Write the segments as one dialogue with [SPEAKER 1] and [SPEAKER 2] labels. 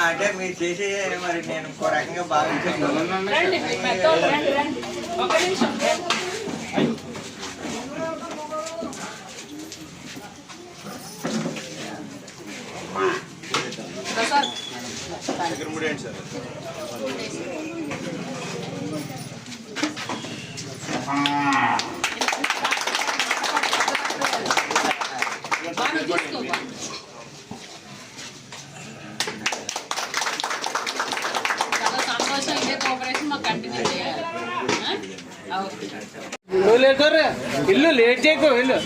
[SPEAKER 1] అంటే మీరు చేసే మరి నేను ఇంకో రకంగా భావించాను.
[SPEAKER 2] చాలా సంతోషం. ఇదే కోఆపరేషన్ మాకు కంటిన్యూ చేయాలి.
[SPEAKER 3] ఇల్లు లేట్ చేయకు ఇల్లు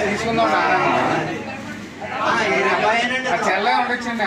[SPEAKER 3] తీసుకుందాం. చల్లగా ఉండొచ్చండి.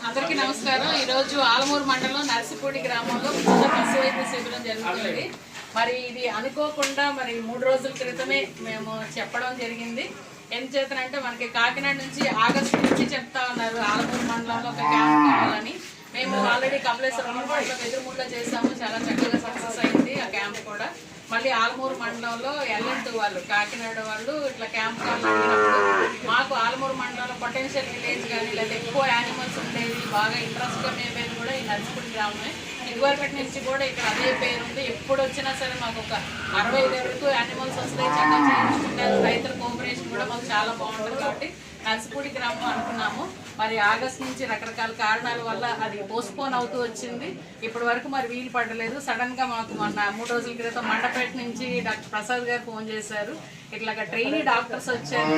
[SPEAKER 2] అందరికీ నమస్కారం. ఈరోజు ఆలమూరు మండలం నర్సిపూడి గ్రామంలో పశు వైద్య శిబిరం జరుగుతుంది. మరి ఇది అనుకోకుండా మరి 3 రోజుల క్రితమే మేము చెప్పడం జరిగింది. ఏం చేతనంటే మనకి కాకినాడ నుంచి ఆగస్టు నుంచి చెప్తా ఉన్నారు ఆలమూరు మండలంలో ఒక క్యాంప్ కావాలని. మేము ఆల్రెడీ కమలేశ్వరం ఎదురుమూడిలో చేసాము. చాలా చక్కగా సక్సెస్ అయింది ఆ క్యాంప్ కూడా. మళ్ళీ ఆలమూరు మండలంలో ఎల్ఎన్2 వాళ్ళు కాకినాడ వాళ్ళు ఇట్లా క్యాంప్ కావాలన్నప్పుడు మాకు ఆలమూరు మండలంలో పొటెన్షియల్ విలేజ్ కానీ లేదా ఎక్కువ యానిమల్స్ ఉండేది బాగా ఇంట్రెస్ట్గా మేమేది కూడా ఈ నర్సిపూడి గ్రామమే. ఇదివరకటి నుంచి కూడా ఇక్కడ అదే పేరు ఉంది. ఎప్పుడు వచ్చినా సరే మాకు ఒక 65 వరకు యానిమల్స్ వస్తాయి. చక్కగా చేయించుకుంటారు. రైతుల కోఆపరేషన్ కూడా మాకు చాలా బాగుంటుంది. కాబట్టి నర్సిపూడి గ్రామం అనుకున్నాము. మరి ఆగస్ట్ నుంచి రకరకాల కారణాల వల్ల అది పోస్ట్పోన్ అవుతూ వచ్చింది. ఇప్పటి వరకు మరి వీలు పడలేదు. సడన్గా మాకు మొన్న 3 రోజుల క్రితం మండపేట నుంచి డాక్టర్ ప్రసాద్ గారు ఫోన్ చేశారు. ఇట్లాగా ట్రైనీ డాక్టర్స్ వచ్చారు,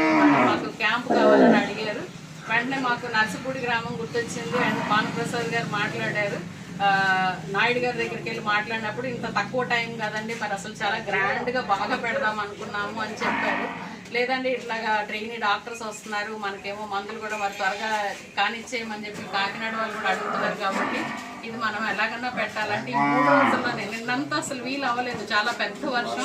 [SPEAKER 2] మాకు క్యాంప్ కావాలని అడిగారు. వెంటనే మాకు నర్సిపూడి గ్రామం గుర్తొచ్చింది. అండ్ భానుప్రసాద్ గారు మాట్లాడారు. నాయుడు గారి దగ్గరికి వెళ్ళి మాట్లాడినప్పుడు ఇంత తక్కువ టైం కదండి, మరి అసలు చాలా గ్రాండ్గా బాగా పెడదాం అనుకున్నాము అని చెప్పారు. లేదండి ఇట్లాగా ట్రైనీ డాక్టర్స్ వస్తున్నారు, మనకేమో మందులు కూడా మరి త్వరగా కానిచ్చేయమని చెప్పి కాకినాడ వాళ్ళు కూడా అడుగుతున్నారు. కాబట్టి ఇది మనం ఎలాగన్నా పెట్టాలంటే ఈ 3 రోజుల్లోనే నిన్నంతా అసలు వీలు అవ్వలేదు. చాలా పెద్ద వర్షం,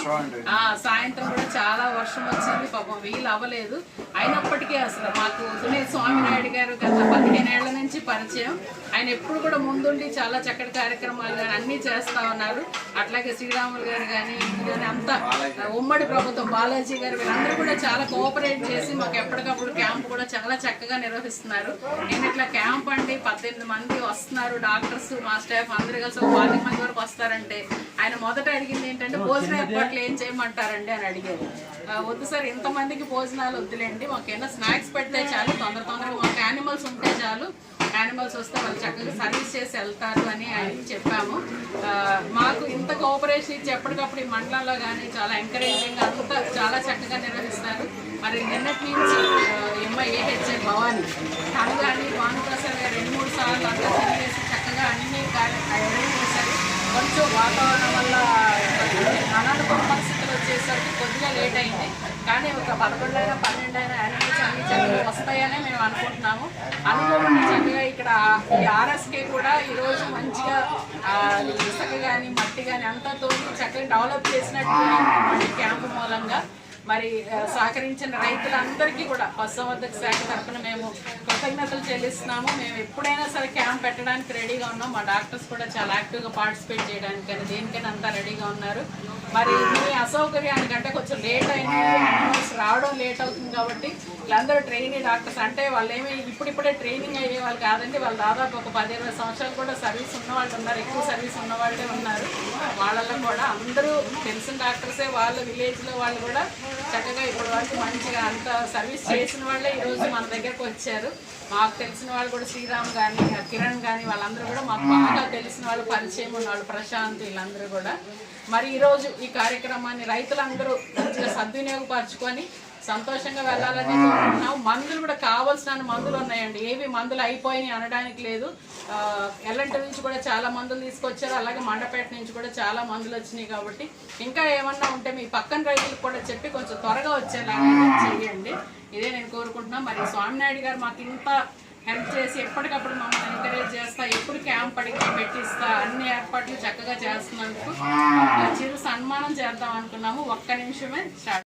[SPEAKER 2] సాయంత్రం కూడా చాలా వర్షం వచ్చింది. పాపం వీలు అవ్వలేదు. అయినప్పటికీ అసలు మాకు సునీల్ స్వామినాయుడు గారు గత 15 ఏళ్ల నుంచి పరిచయం. ఆయన ఎప్పుడు కూడా ముందుండి చాలా చక్కటి కార్యక్రమాలు కానీ అన్నీ చేస్తూ ఉన్నారు. అట్లాగే శ్రీరాములు గారు కానీ అంతా ఉమ్మడి ప్రభుత్వం బాలాజీ గారు వీళ్ళందరూ కూడా చాలా కోఆపరేట్ చేసి మాకు ఎప్పటికప్పుడు క్యాంప్ కూడా చాలా చక్కగా నిర్వహిస్తున్నారు. నేను ఇట్లా క్యాంప్ అండి 18 మంది వస్తున్నారు డాక్టర్స్, మా స్టాఫ్ అందరు కలిసి 20 మంది వరకు వస్తారంటే ఆయన మొదట అడిగింది ఏంటంటే భోజన ఏర్పాట్లు ఏం చేయమంటారండి అని అడిగారు. వద్దు సార్ ఇంతమందికి భోజనాలు వద్దులేండి, మాకేమైనా స్నాక్స్ పెడితే చాలు, తొందరగా మాకు యానిమల్స్ ఉంటే చాలు, యానిమల్స్ వస్తే వాళ్ళు చక్కగా సర్వీస్ చేసి వెళ్తారు అని ఆయనకి చెప్పాము. మాకు ఇంత కోఆపరేషన్ ఇచ్చి ఎప్పటికప్పుడు ఈ మండలంలో కానీ చాలా ఎంకరేజింగ్ అంతా చాలా చక్కగా నిర్వహిస్తారు. మరి నిన్నటి నుంచి MIAHA భవాని తను కానీ భానుప్రసాద్ గారు 2-3 సార్లు అంతా తిరిగేసి చక్కగా అన్ని అరేంజ్ చేశారు. కొంచెం వాతావరణం వల్ల అనానుకూల పరిస్థితులు వచ్చేసరికి కొద్దిగా లేట్ అయింది. కానీ ఒక 11 అయినా 12 అయినా యానిమల్స్ అన్ని చక్కగా వస్తాయనే మేము అనుకుంటున్నాము. అనుకోకుండా చక్కగా ఇక్కడ ఈ RSK కూడా ఈరోజు మంచిగా ఇసుక కానీ మట్టి కానీ అంతా తోటి చక్కగా డెవలప్ చేసినట్టు క్యాంపు మూలంగా మరి సహకరించిన రైతులందరికీ కూడా పశుసంవర్ధక శాఖ తరఫున మేము కృతజ్ఞతలు చెల్లిస్తున్నాము. మేము ఎప్పుడైనా సరే క్యాంప్ పెట్టడానికి రెడీగా ఉన్నాం. మా డాక్టర్స్ కూడా చాలా యాక్టివ్గా పార్టిసిపేట్ చేయడానికి కానీ దేనికైనా అంతా రెడీగా ఉన్నారు. మరి మీ అసౌకర్యానికంటే కొంచెం లేట్ అయింది, రావడం లేట్ అవుతుంది కాబట్టి వీళ్ళందరూ ట్రైనింగ్ డాక్టర్స్ అంటే వాళ్ళు ఏమి ఇప్పుడిప్పుడే ట్రైనింగ్ అయ్యే వాళ్ళు కాదండి. వాళ్ళు దాదాపు ఒక 10-20 సంవత్సరాలు కూడా సర్వీస్ ఉన్న వాళ్ళు ఉన్నారు, ఎక్కువ సర్వీస్ ఉన్న వాళ్ళే ఉన్నారు. వాళ్ళల్లో కూడా అందరూ తెలిసిన డాక్టర్సే, వాళ్ళ విలేజ్లో వాళ్ళు కూడా చక్కగా ఇప్పటి వరకు మంచిగా అంత సర్వీస్ చేసిన వాళ్ళే ఈరోజు మన దగ్గరకు వచ్చారు. మాకు తెలిసిన వాళ్ళు కూడా శ్రీరామ్ కానీ కిరణ్ కానీ వాళ్ళందరూ కూడా మాకు బాగా తెలిసిన వాళ్ళు, పరిచయం ఉన్నవాళ్ళు, ప్రశాంత్, వీళ్ళందరూ కూడా. మరి ఈరోజు ఈ కార్యక్రమాన్ని రైతులందరూ మంచిగా సద్వినియోగపరచుకొని సంతోషంగా వెళ్ళాలని కోరుకుంటున్నాం. మందులు కూడా కావాల్సిన మందులు ఉన్నాయండి, ఏవి మందులు అయిపోయినాయి అనడానికి లేదు. ఎల్లంటి నుంచి కూడా చాలా మందులు తీసుకొచ్చారు, అలాగే మండపేట నుంచి కూడా చాలా మందులు వచ్చినాయి. కాబట్టి ఇంకా ఏమన్నా ఉంటే మీ పక్కన రైతులకు కూడా చెప్పి కొంచెం త్వరగా వచ్చేలాగా చేయండి. ఇదే నేను కోరుకుంటున్నాను. మరి స్వామినాయుడు గారు మాకు ఇంత హెల్ప్ చేసి ఎప్పటికప్పుడు మమ్మల్ని ఎంకరేజ్ చేస్తా, ఎప్పుడు క్యాంప్ అడిగి పెట్టిస్తా, అన్ని ఏర్పాట్లు చక్కగా చేస్తున్నందుకు చిరు సన్మానం చేద్దాం అనుకున్నాము. ఒక్క నిమిషమే స్టార్ట్.